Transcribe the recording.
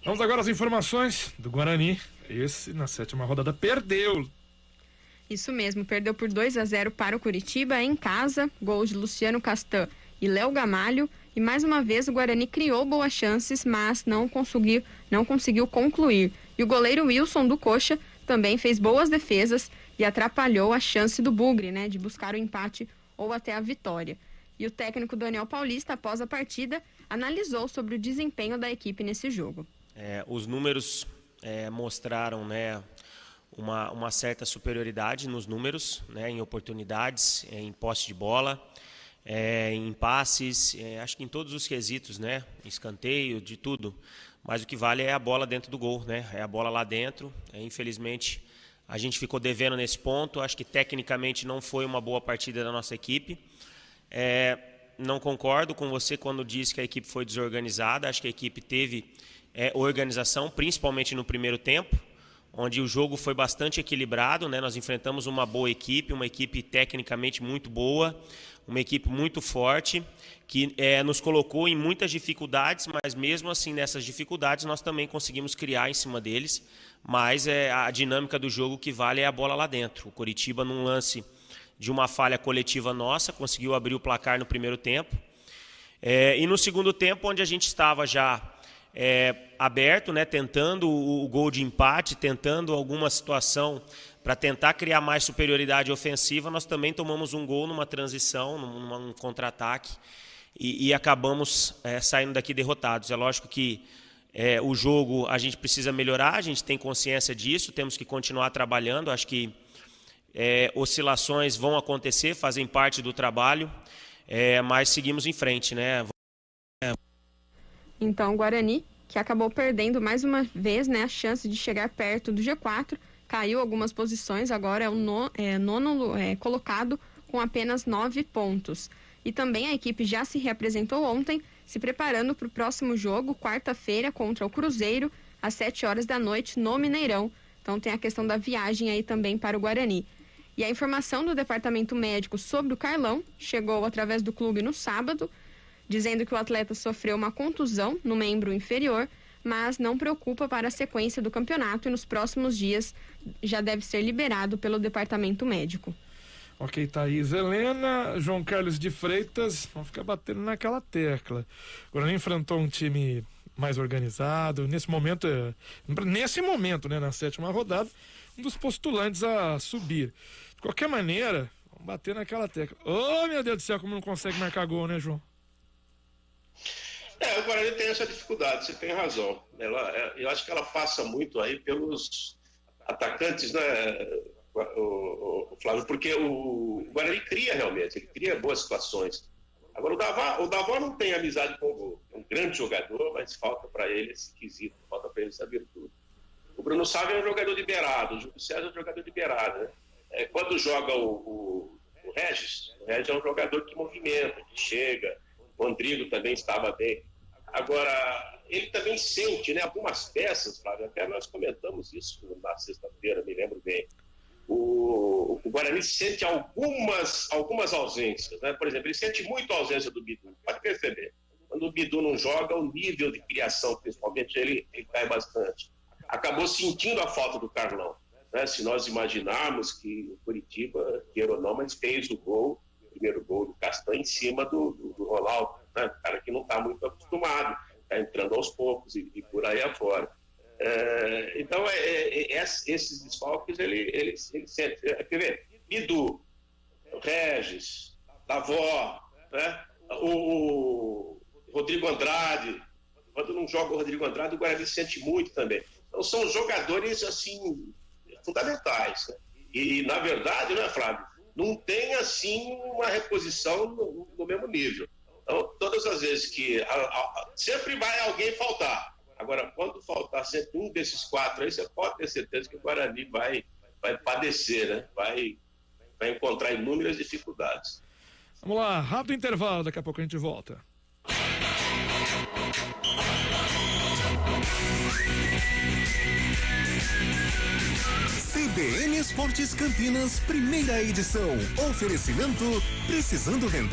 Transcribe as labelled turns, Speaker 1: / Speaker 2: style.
Speaker 1: Vamos agora às informações do Guarani. Esse, na 7ª rodada, perdeu.
Speaker 2: Isso mesmo, perdeu por 2-0 para o Curitiba em casa, gols de Luciano Castan e Léo Gamalho. E mais uma vez o Guarani criou boas chances, mas não conseguiu concluir. E o goleiro Wilson do Coxa também fez boas defesas e atrapalhou a chance do Bugre, né, de buscar o empate ou até a vitória. E o técnico Daniel Paulista, após a partida, analisou sobre o desempenho da equipe nesse jogo.
Speaker 3: Os números mostraram, né, uma certa superioridade nos números, né, em oportunidades, em posse de bola, em passes, acho que em todos os quesitos, né, escanteio, de tudo. Mas o que vale é a bola dentro do gol, né, é a bola lá dentro. Infelizmente, a gente ficou devendo nesse ponto. Acho que tecnicamente não foi uma boa partida da nossa equipe. Não concordo com você quando diz que a equipe foi desorganizada. Acho que a equipe teve organização, principalmente no primeiro tempo, onde o jogo foi bastante equilibrado, né? Nós enfrentamos uma boa equipe, uma equipe tecnicamente muito boa, uma equipe muito forte, que nos colocou em muitas dificuldades, mas mesmo assim nessas dificuldades nós também conseguimos criar em cima deles, mas a dinâmica do jogo que vale é a bola lá dentro. O Coritiba, num lance de uma falha coletiva nossa, conseguiu abrir o placar no primeiro tempo, e no segundo tempo, onde a gente estava já aberto, né, tentando o gol de empate, tentando alguma situação para tentar criar mais superioridade ofensiva, nós também tomamos um gol numa transição, num contra-ataque, e acabamos saindo daqui derrotados. É lógico que o jogo a gente precisa melhorar, a gente tem consciência disso, temos que continuar trabalhando. Acho que oscilações vão acontecer, fazem parte do trabalho, mas seguimos em frente, né?
Speaker 2: Então o Guarani, que acabou perdendo mais uma vez, né, a chance de chegar perto do G4, caiu algumas posições, agora é o nono colocado com apenas 9 pontos. E também a equipe já se reapresentou ontem, se preparando para o próximo jogo, quarta-feira, contra o Cruzeiro, às 7h no Mineirão. Então tem a questão da viagem aí também para o Guarani. E a informação do departamento médico sobre o Carlão chegou através do clube no sábado, dizendo que o atleta sofreu uma contusão no membro inferior, mas não preocupa para a sequência do campeonato e nos próximos dias já deve ser liberado pelo departamento médico.
Speaker 1: Ok, Thaís Helena, João Carlos de Freitas, vamos ficar batendo naquela tecla. O Guarani enfrentou um time mais organizado, nesse momento, né, na 7ª rodada, um dos postulantes a subir. De qualquer maneira, vamos bater naquela tecla. Oh, meu Deus do céu, como não consegue marcar gol, né, João?
Speaker 4: O Guarani tem essa dificuldade, você tem razão. Eu acho que ela passa muito aí pelos atacantes, né, o Flávio, porque o Guarani cria realmente, ele cria boas situações. Agora o Davó não tem amizade com o gol. É um grande jogador, mas falta para ele esse quesito, falta para ele essa virtude. O Bruno Sávio é um jogador liberado, o Júlio César é um jogador liberado, né? Quando joga o Regis é um jogador que movimenta, que chega. O Rodrigo também estava bem. Agora, ele também sente, né, algumas peças, Flávio, até nós comentamos isso na sexta-feira, me lembro bem. O Guarani sente algumas ausências, né? Por exemplo, ele sente muito a ausência do Bidu. Pode perceber. Quando o Bidu não joga, o nível de criação, principalmente, ele cai bastante. Acabou sentindo a falta do Carlão, né? Se nós imaginarmos que o Curitiba, queira ou não, mas fez o primeiro gol do Castan em cima do Ronaldo, né? Cara que não está muito acostumado, está entrando aos poucos e por aí afora. Então, esses desfalques, ele sente. Quer ver? Bidu, Regis, Davó, né? O Rodrigo Andrade. Quando não joga o Rodrigo Andrade, o Guarani sente muito também. Então, são jogadores, assim, fundamentais, né? E, na verdade, né, Flávio, não tem, assim, uma reposição no mesmo nível. Então, todas as vezes que... sempre vai alguém faltar. Agora, quando faltar sempre um desses 4 aí, você pode ter certeza que o Guarani vai padecer, né? Vai encontrar inúmeras dificuldades.
Speaker 1: Vamos lá, rápido intervalo, daqui a pouco a gente volta.
Speaker 5: CBN Esportes Campinas, primeira edição. Oferecimento: precisando vender